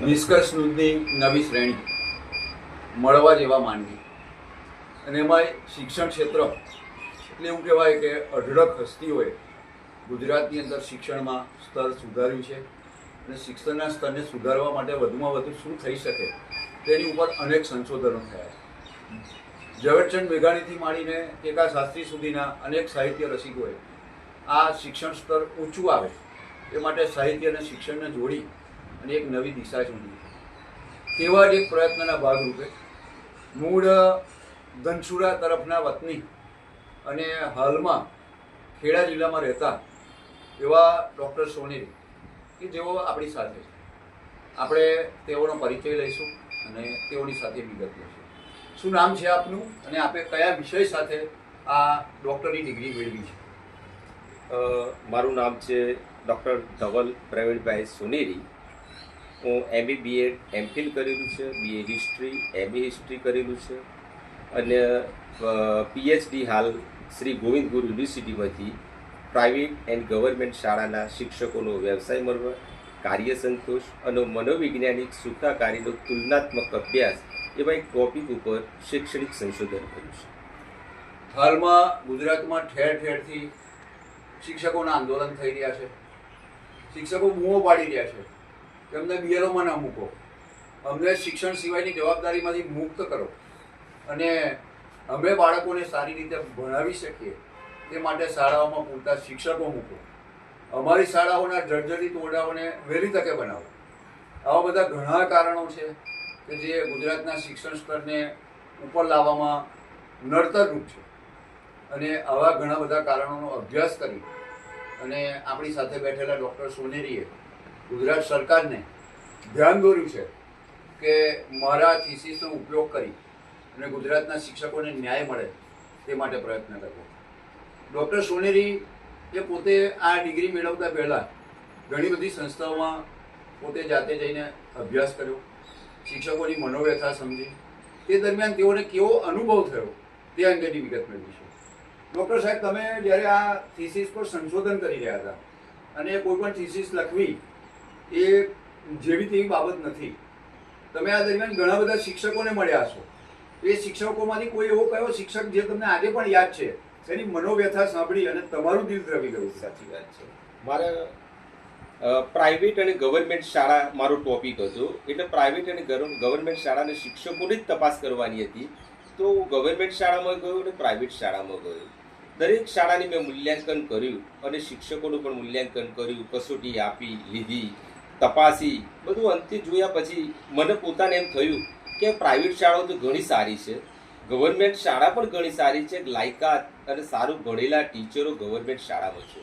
નિષ્કર્ષ નૂતની નવી શ્રેણી મળવા જેવા માનવી અને એમાં શિક્ષણ ક્ષેત્ર એટલે એવું કહેવાય કે અઢળક હસ્તીઓએ ગુજરાતની અંદર શિક્ષણમાં સ્તર સુધાર્યું છે અને શિક્ષણના સ્તરને સુધારવા માટે વધુમાં વધુ શું થઈ શકે તેની ઉપર અનેક સંશોધનો થયા. ઝવેરચંદ મેઘાણીથી માંડીને કેકા શાસ્ત્રી સુધીના અનેક સાહિત્ય રસિકોએ આ શિક્ષણ સ્તર ઊંચું આવે એ માટે સાહિત્ય અને શિક્ષણને જોડી અને એક નવી દિશા ચૂંટી. તેવા જ એક પ્રયત્નના ભાગરૂપે મૂળ ધનસુરા તરફના વતની અને હાલમાં ખેડા જિલ્લામાં રહેતા એવા ડૉક્ટર સોનેરી કે જેઓ આપણી સાથે છે. આપણે તેઓનો પરિચય લઈશું અને તેઓની સાથે વિગત લઈશું. શું નામ છે આપનું અને આપે કયા વિષય સાથે આ ડૉક્ટરની ડિગ્રી મેળવી છે? મારું નામ છે ડૉક્ટર ધવલ પ્રવીણભાઈ સોનેરી. હું MA BEd MPhil કરેલું છે, BA હિસ્ટ્રી, MA હિસ્ટ્રી કરેલું છે અને PhD હાલ શ્રી ગોવિંદ ગુરુ યુનિવર્સિટીમાંથી પ્રાઇવેટ એન્ડ ગવર્મેન્ટ શાળાના શિક્ષકોનો વ્યવસાય મળવા, કાર્ય સંતોષ અને મનોવૈજ્ઞાનિક સુખાકારીનો તુલનાત્મક અભ્યાસ એવા એક ટોપિક ઉપર શૈક્ષણિક સંશોધન કર્યું છે. હાલમાં ગુજરાતમાં ઠેર ઠેરથી શિક્ષકોના આંદોલન થઈ રહ્યા છે. શિક્ષકો બૂમો પાડી રહ્યા છે કે અમને બીએલઓમાં ના મૂકો, અમને શિક્ષણ સિવાયની જવાબદારીમાંથી મુક્ત કરો અને અમે બાળકોને સારી રીતે ભણાવી શકીએ તે માટે શાળાઓમાં પૂરતા શિક્ષકો મૂકો, અમારી શાળાઓના જર્જરિત ઓરડાઓને વહેલી તકે બનાવો. આવા બધા ઘણા કારણો છે કે જે ગુજરાતના શિક્ષણ સ્તરને ઉપર લાવવામાં નડતરરૂપ છે અને આવા ઘણા બધા કારણોનો અભ્યાસ કરી અને આપણી સાથે બેઠેલા ડૉક્ટર સોનેરીએ ગુજરાત સરકારને ધ્યાન દોર્યું છે કે મારા થીસીસનો ઉપયોગ કરી અને ગુજરાતના શિક્ષકોને ન્યાય મળે તે માટે પ્રયત્ન કરવો. ડૉક્ટર સોનેરી એ પોતે આ ડિગ્રી મેળવતા પહેલાં ઘણી બધી સંસ્થાઓમાં પોતે જાતે જઈને અભ્યાસ કર્યો, શિક્ષકોની મનોવ્યથા સમજી, તે દરમિયાન તેઓને કેવો અનુભવ થયો તે અંગેની વિગત મેળવીશું. ડૉક્ટર સાહેબ, તમે જ્યારે આ થીસીસ પર સંશોધન કરી રહ્યા હતા અને કોઈ પણ થીસીસ લખવી એ જેવી તેવી બાબત નથી, તમે આ દરમિયાન ઘણા બધા શિક્ષકોને મળ્યા છો. એ શિક્ષકોમાંથી કોઈ એવો કયો શિક્ષક જે તમને આજે પણ યાદ છે, એની મનોવ્યથા સાંભળી અને તમારું દિલ દ્રવી ગયું? સાચી વાત છે. મારે પ્રાઇવેટ અને ગવર્મેન્ટ શાળા મારો ટોપિક હતો, એટલે પ્રાઇવેટ અને ગવર્મેન્ટ શાળાના શિક્ષકોની જ તપાસ કરવાની હતી. તો હું ગવર્મેન્ટ શાળામાં ગયો અને પ્રાઇવેટ શાળામાં ગયો. દરેક શાળાની મેં મૂલ્યાંકન કર્યું અને શિક્ષકોનું પણ મૂલ્યાંકન કર્યું, કસોટી આપી લીધી, તપાસી, બધું અંતે જોયા પછી મને પોતાને એમ થયું કે પ્રાઇવેટ શાળાઓ તો ઘણી સારી છે, ગવર્મેન્ટ શાળા પણ ઘણી સારી છે, લાયકાત અને સારું ભણેલા ટીચરો ગવર્મેન્ટ શાળામાં છે.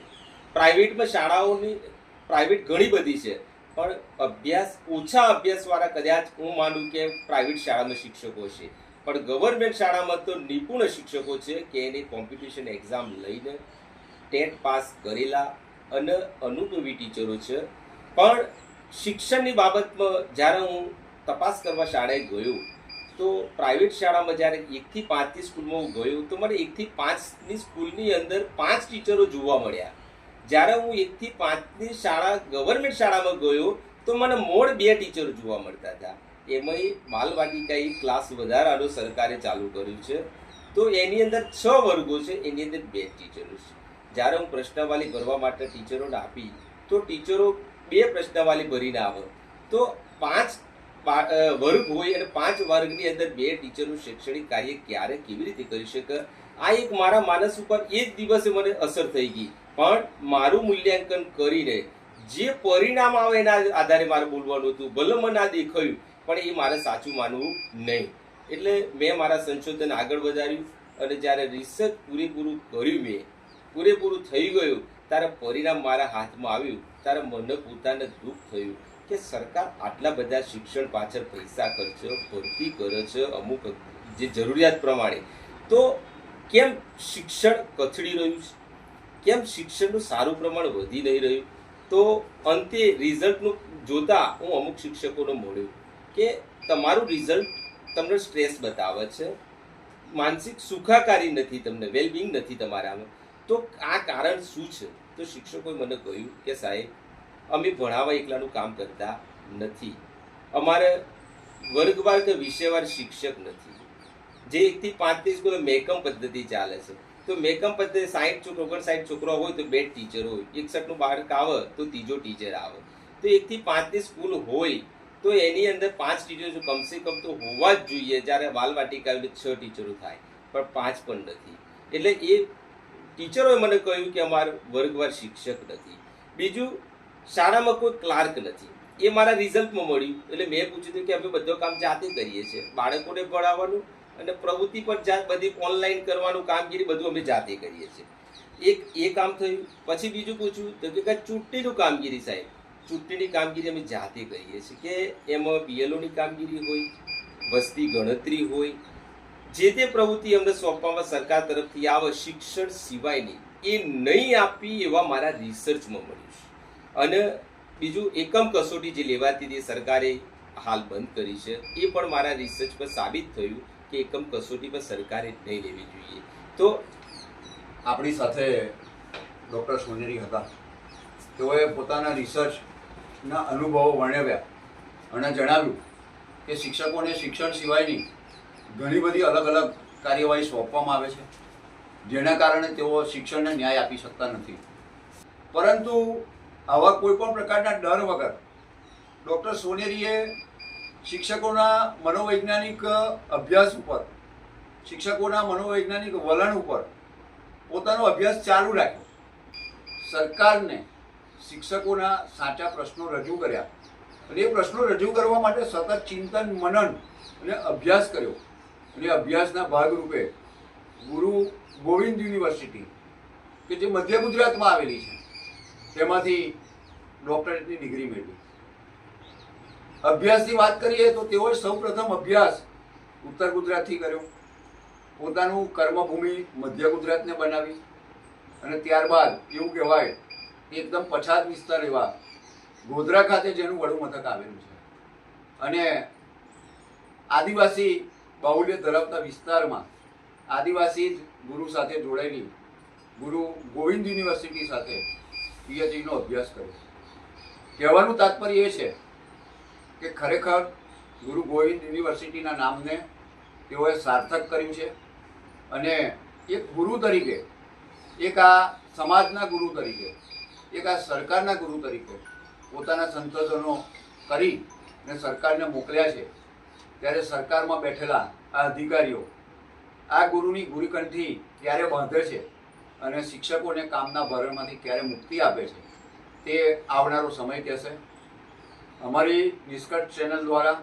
પ્રાઇવેટ ઘણી બધી છે પણ ઓછા અભ્યાસવાળા કદાચ હું માનું કે પ્રાઇવેટ શાળામાં શિક્ષકો છે, પણ ગવર્મેન્ટ શાળામાં તો નિપુણ શિક્ષકો છે કે એની કોમ્પિટિશન એક્ઝામ લઈને ટેટ પાસ કરેલા અને અનુભવી ટીચરો છે. પણ શિક્ષણની બાબતમાં જ્યારે હું તપાસ કરવા શાળાએ ગયો તો પ્રાઇવેટ શાળામાં જ્યારે 1 થી 5ની સ્કૂલમાં હું ગયો તો મને 1 થી 5ની સ્કૂલની અંદર 5 ટીચરો જોવા મળ્યા. જ્યારે હું 1 થી 5ની શાળા ગવર્મેન્ટ શાળામાં ગયો તો મને મોડ 2 ટીચરો જોવા મળતા હતા. એમાંય બાલવાટિકા ક્લાસ વધારાનો સરકારે ચાલુ કર્યું છે તો એની અંદર 6 વર્ગો છે, એની અંદર 2 ટીચરો છે. જ્યારે હું પ્રશ્નાવલી ભરવા માટે ટીચરોને આપી તો ટીચરો 2 પ્રશ્નાવલી ભરીને આવે તો 5 વર્ગ હોય અને 5 વર્ગની અંદર 2 ટીચરનું શૈક્ષણિક કાર્ય ક્યારે કેવી રીતે કરી શકે? આ એક મારા માનસ ઉપર એ જ દિવસે મને અસર થઈ ગઈ. પણ મારું મૂલ્યાંકન કરીને જે પરિણામ આવે એના આધારે મારે બોલવાનું હતું. ભલે મને આ દેખાયું પણ એ મારે સાચું માનવું નહીં. એટલે મેં મારા સંશોધન આગળ વધાર્યું અને જ્યારે રિસર્ચ પૂરેપૂરું થઈ ગયું ત્યારે પરિણામ મારા હાથમાં આવ્યું ત્યારે મને પોતાને દુઃખ થયું કે સરકાર આટલા બધા શિક્ષણ પાછળ પૈસા ખર્ચે, ભરતી કરે છે અમુક જે જરૂરિયાત પ્રમાણે, તો કેમ શિક્ષણ કથળી રહ્યું છે? કેમ શિક્ષણનું સારું પ્રમાણ વધી નહીં રહ્યું? તો અંતે રિઝલ્ટનું જોતા હું અમુક શિક્ષકોને મળ્યો કે તમારું રિઝલ્ટ તમને સ્ટ્રેસ બતાવે છે, માનસિક સુખાકારી નથી, તમને વેલબિંગ નથી તમારામાં. તો આ કારણ શું છે? તો શિક્ષકોએ મને કહ્યું કે સાહેબ, અમે ભણાવવા એકલાનું કામ કરતા નથી, અમારે વર્ગવાર કે વિષયવાર શિક્ષક નથી. જે 1 થી 5 ની સ્કૂલ મેકમ પદ્ધતિ ચાલે છે. તો મેકમ પદ્ધતિ 60 છોકરો 59 છોકરો હોય તો 2 ટીચર હોય, 61 નું બાળક આવે તો ત્રીજો ટીચર આવે. તો 1 થી 5 ની સ્કૂલ હોય તો એની અંદર 5 ટીચરો કમસે કમ તો હોવા જ જોઈએ. જ્યારે બાલવાટિકા 6 ટીચરો થાય પણ 5 પણ નથી. એટલે એ ટીચરોએ મને કહ્યું કે અમારે વર્ગવાર શિક્ષક નથી. બીજું, શાળામાં કોઈ ક્લાર્ક નથી. એ મારા રિઝલ્ટમાં મળ્યું. એટલે મેં પૂછ્યું હતું કે અમે બધું કામ જાતે કરીએ છીએ, બાળકોને ભણાવવાનું અને પ્રવૃત્તિ પર બધી ઓનલાઈન કરવાનું કામગીરી બધું અમે જાતે કરીએ છીએ. એ કામ થયું. પછી બીજું પૂછ્યું તો કે ચૂંટણીનું કામગીરી સાહેબ, ચૂંટણીની કામગીરી અમે જાતે કરીએ છીએ કે એમાં બીએલઓની કામગીરી હોય, વસ્તી ગણતરી હોય, જે તે પ્રવૃત્તિ અમને સોંપવામાં સરકાર તરફથી આવે શિક્ષણ સિવાયની એ નહીં આપી એવા મારા રિસર્ચમાં મળ્યું છે. અને બીજું, એકમ કસોટી જે લેવાતી હતી સરકારે હાલ બંધ કરી છે. એ પણ મારા રિસર્ચ પર સાબિત થયું કે એકમ કસોટી પર સરકારે નહીં લેવી જોઈએ. તો આપણી સાથે ડૉક્ટર સોનેરી હતા. તેઓએ પોતાના રિસર્ચના અનુભવો વર્ણવ્યા અને જણાવ્યું કે શિક્ષકોને શિક્ષણ સિવાયની ઘણી બધી અલગ અલગ કાર્યવાહી સોંપવામાં આવે છે, જેના કારણે તેઓ શિક્ષણને ન્યાય આપી શકતા નથી. પરંતુ આવા કોઈ પણ પ્રકારના ડર વગર ડૉક્ટર સોનેરીએ શિક્ષકોના મનોવૈજ્ઞાનિક અભ્યાસ ઉપર, શિક્ષકોના મનોવૈજ્ઞાનિક વલણ ઉપર પોતાનો અભ્યાસ ચાલુ રાખ્યો. સરકારને શિક્ષકોના સાચા પ્રશ્નો રજૂ કર્યા અને એ પ્રશ્નો રજૂ કરવા માટે સતત ચિંતન, મનન અને અભ્યાસ કર્યો. અને અભ્યાસના ભાગરૂપે ગુરુ ગોવિંદ યુનિવર્સિટી કે જે મધ્ય ગુજરાતમાં આવેલી છે તેમાંથી ડૉક્ટરેટની ડિગ્રી મેળવી. અભ્યાસની વાત કરીએ તો તેઓએ સૌપ્રથમ અભ્યાસ ઉત્તર ગુજરાતથી કર્યો, પોતાનું કર્મભૂમિ મધ્ય ગુજરાતને બનાવી અને ત્યારબાદ એવું કહેવાય એકદમ પછાત વિસ્તાર એવા ગોધરા ખાતે જેનું વડું મથક આવેલું છે અને આદિવાસી બાહુલ્ય ધરાવતા વિસ્તારમાં આદિવાસી જ ગુરુ સાથે જોડાયેલી ગુરુ ગોવિંદ યુનિવર્સિટી સાથે પીએચડીનો અભ્યાસ કર્યો. કહેવાનું તાત્પર્ય એ છે કે ખરેખર ગુરુ ગોવિંદ યુનિવર્સિટીના નામને તેઓએ સાર્થક કર્યું છે અને એક ગુરુ તરીકે, એક આ સમાજના ગુરુ તરીકે, એક આ સરકારના ગુરુ તરીકે પોતાના સંશોધનો કરી અને સરકારને મોકલ્યા છે. ત્યારે સરકારમાં બેઠેલા આ અધિકારીઓ આ ગુરુની ગુરુકંઠી ક્યારે બાંધે છે અને શિક્ષકોને કામના ભારણમાંથી ક્યારે મુક્તિ આપે છે તે આવનારો સમય કહેશે. અમારી નિષ્કટ ચેનલ દ્વારા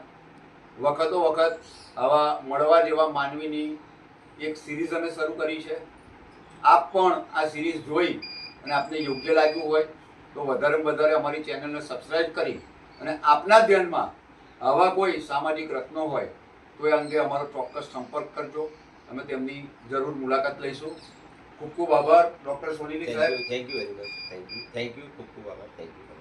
વખતો વખત આવા મળવા જેવા માનવીની એક સિરીઝ અમે શરૂ કરી છે. આપ પણ આ સિરીઝ જોઈ અને આપને યોગ્ય લાગ્યું હોય તો વધારેમાં વધારે અમારી ચેનલને સબસ્ક્રાઈબ કરી અને આપના ધ્યાનમાં આવા કોઈ સામાજિક રત્નો હોય તો એ અંગે અમારો ચોક્કસ સંપર્ક કરજો. અમે તેમની જરૂર મુલાકાત લઈશું. ખૂબ ખૂબ આભાર ડૉક્ટર સોનેરી સાહેબ. Thank you very much. Thank you ખૂબ ખૂબ આભાર. Thank you.